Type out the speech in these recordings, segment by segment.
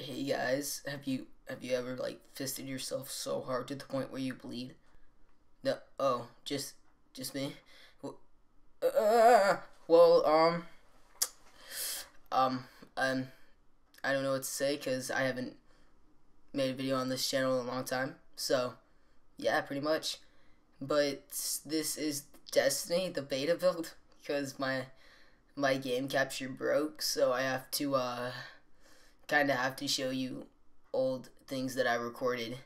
Hey guys, have you ever like fisted yourself so hard to the point where you bleed? No, oh, just me. Well, well, um, um, I don't know what to say because I haven't made a video on this channel in a long time. So, yeah, pretty much. But this is Destiny, the beta build, because my game capture broke, so I have to kind of have to show you old things that I recorded.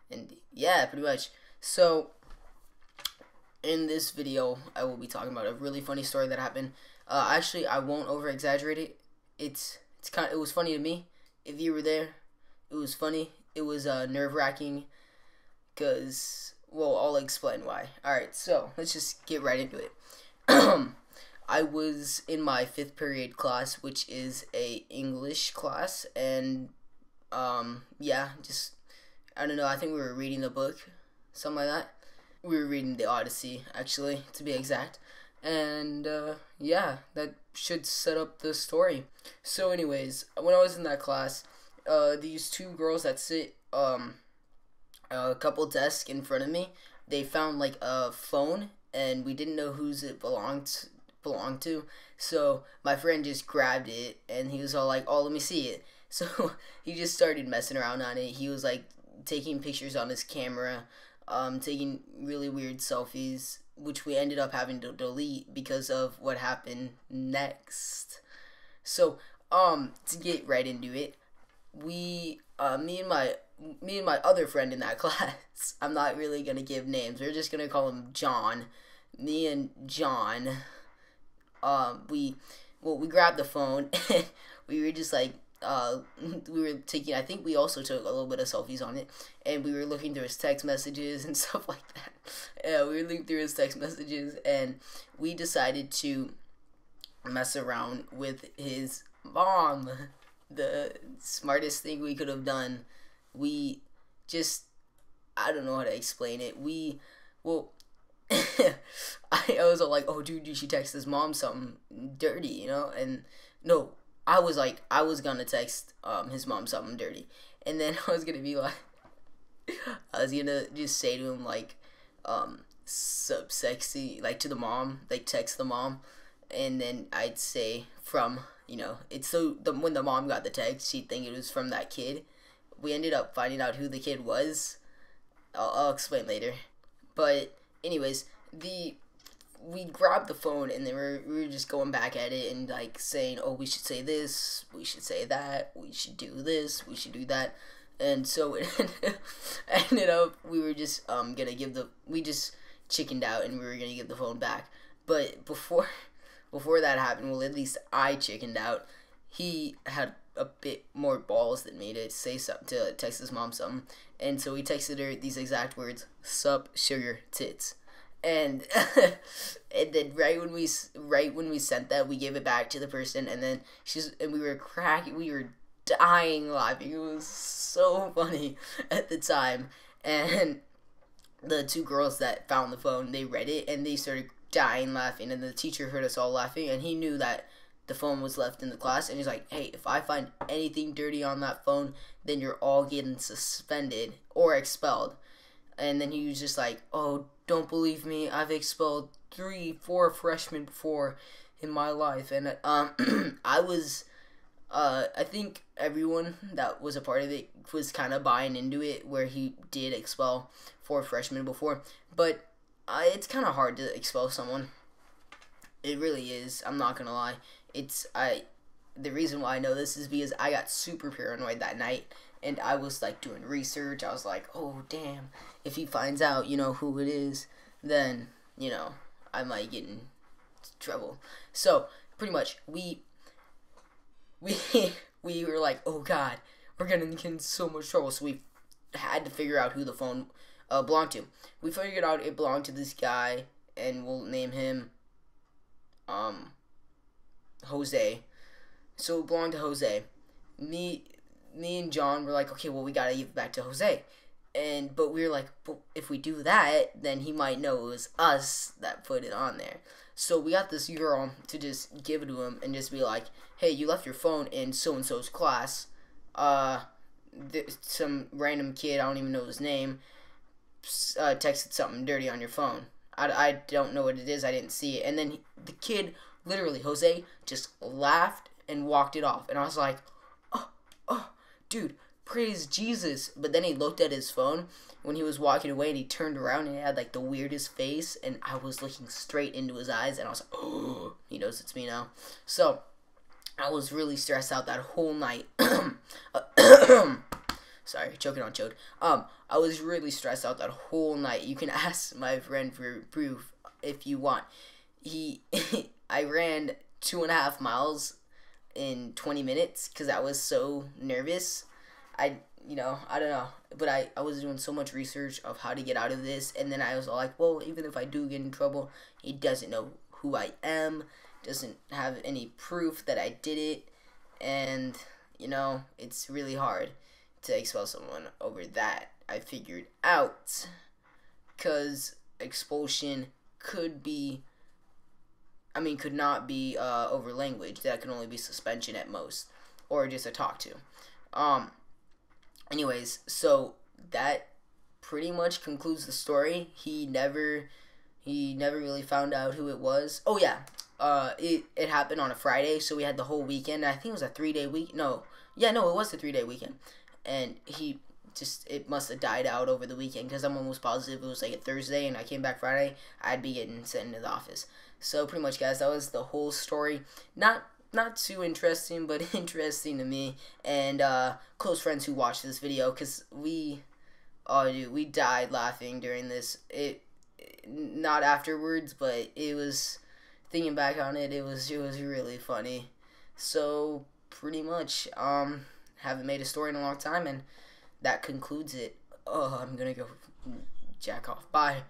And yeah, pretty much. So in this video, I will be talking about a really funny story that happened. Actually, I won't over exaggerate it. It was funny to me. If you were there, it was funny. It was nerve wracking, cause well, I'll explain why. All right, so let's just get right into it. I was in my 5th period class, which is a English class, and yeah, just I don't know. I think we were reading a book, something like that. We were reading the Odyssey, actually, to be exact. And yeah, that should set up the story. So, anyways, when I was in that class, these two girls that sit a couple desks in front of me, they found like a phone, and we didn't know whose it belonged to. So my friend just grabbed it, and he was all like, "Oh, let me see it." So he just started messing around on it. He was like taking pictures on his camera, taking really weird selfies, which we ended up having to delete because of what happened next. So to get right into it, we me and my other friend in that class, I'm not really gonna give names, we're just gonna call him John. Me and John, we grabbed the phone and we were just like, we were taking, I think we also took a little bit of selfies on it, and we were looking through his text messages and stuff like that. Yeah, we were looking through his text messages, and we decided to mess around with his mom. The smartest thing we could have done. We just, I don't know how to explain it. I was all like, "Oh, dude, you should text his mom something dirty, you know?" And no, I was gonna text his mom something dirty, and then I was gonna be like, I was gonna just say to him like, sub sexy, like to the mom, like text the mom, and then I'd say from, it's so when the mom got the text, she'd think it was from that kid. We ended up finding out who the kid was. I'll explain later. But anyways, we grabbed the phone, and then we were just going back at it and like saying, "Oh, we should say this, we should say that, we should do this, we should do that." And so it ended up we were just we just chickened out, and we were gonna give the phone back. But before that happened, well, at least I chickened out. He had a bit more balls than me to say something, to text his mom something, and so he texted her these exact words: "Sup, sugar tits." And and then right when we sent that, we gave it back to the person, and then we were dying laughing. It was so funny at the time. And the two girls that found the phone, they read it, and they started dying laughing, and the teacher heard us all laughing, and he knew that the phone was left in the class, and he's like, "Hey, if I find anything dirty on that phone, then you're all getting suspended or expelled." And then he was just like, "Oh, don't believe me, I've expelled 3-4 freshmen before in my life." And I think everyone that was a part of it was kind of buying into it, where he did expel 4 freshmen before. But it's kind of hard to expel someone. It really is. I'm not gonna lie. The reason why I know this is because I got super paranoid that night, and I was like doing research. I was like, "Oh damn, if he finds out, who it is, then I might get in trouble." So pretty much we were like, "Oh god, we're gonna get in so much trouble." So we had to figure out who the phone belonged to. We figured out it belonged to this guy, and we'll name him Jose. So it belonged to Jose. Me and John were like, "Okay, well, we gotta give it back to Jose." But we were like, "But if we do that, then he might know it was us that put it on there." So we got this girl to just give it to him and just be like, "Hey, you left your phone in so and so's class. some random kid, I don't even know his name, texted something dirty on your phone. I don't know what it is. I didn't see it. And then the kid, literally, Jose, just laughed and walked it off. And I was like, oh, dude, praise Jesus. But then he looked at his phone when he was walking away, and he turned around and he had like the weirdest face. And I was looking straight into his eyes, and I was like, oh, he knows it's me now. So I was really stressed out that whole night. Sorry, choking on chode. I was really stressed out that whole night. You can ask my friend for proof if you want. I ran 2.5 miles in 20 minutes because I was so nervous. I don't know. But I was doing so much research of how to get out of this. And then I was like, well, even if I do get in trouble, he doesn't know who I am. Doesn't have any proof that I did it. And, it's really hard to expel someone over that. I figured out, because expulsion could not be over language. That can only be suspension at most, or just a talk to. Anyways, so that pretty much concludes the story. He never really found out who it was. Oh yeah, it happened on a Friday, so we had the whole weekend. I think it was a 3-day week. No, it was a 3-day weekend, and it must have died out over the weekend, because I'm almost positive it was like a Thursday and I came back Friday, I'd be getting sent into the office. So pretty much, guys, that was the whole story. Not too interesting, but interesting to me and close friends who watched this video, because we died laughing during this. Not afterwards, but it was, thinking back on it, it was really funny. So pretty much, haven't made a story in a long time, and that concludes it. Oh, I'm gonna go jack off. Bye.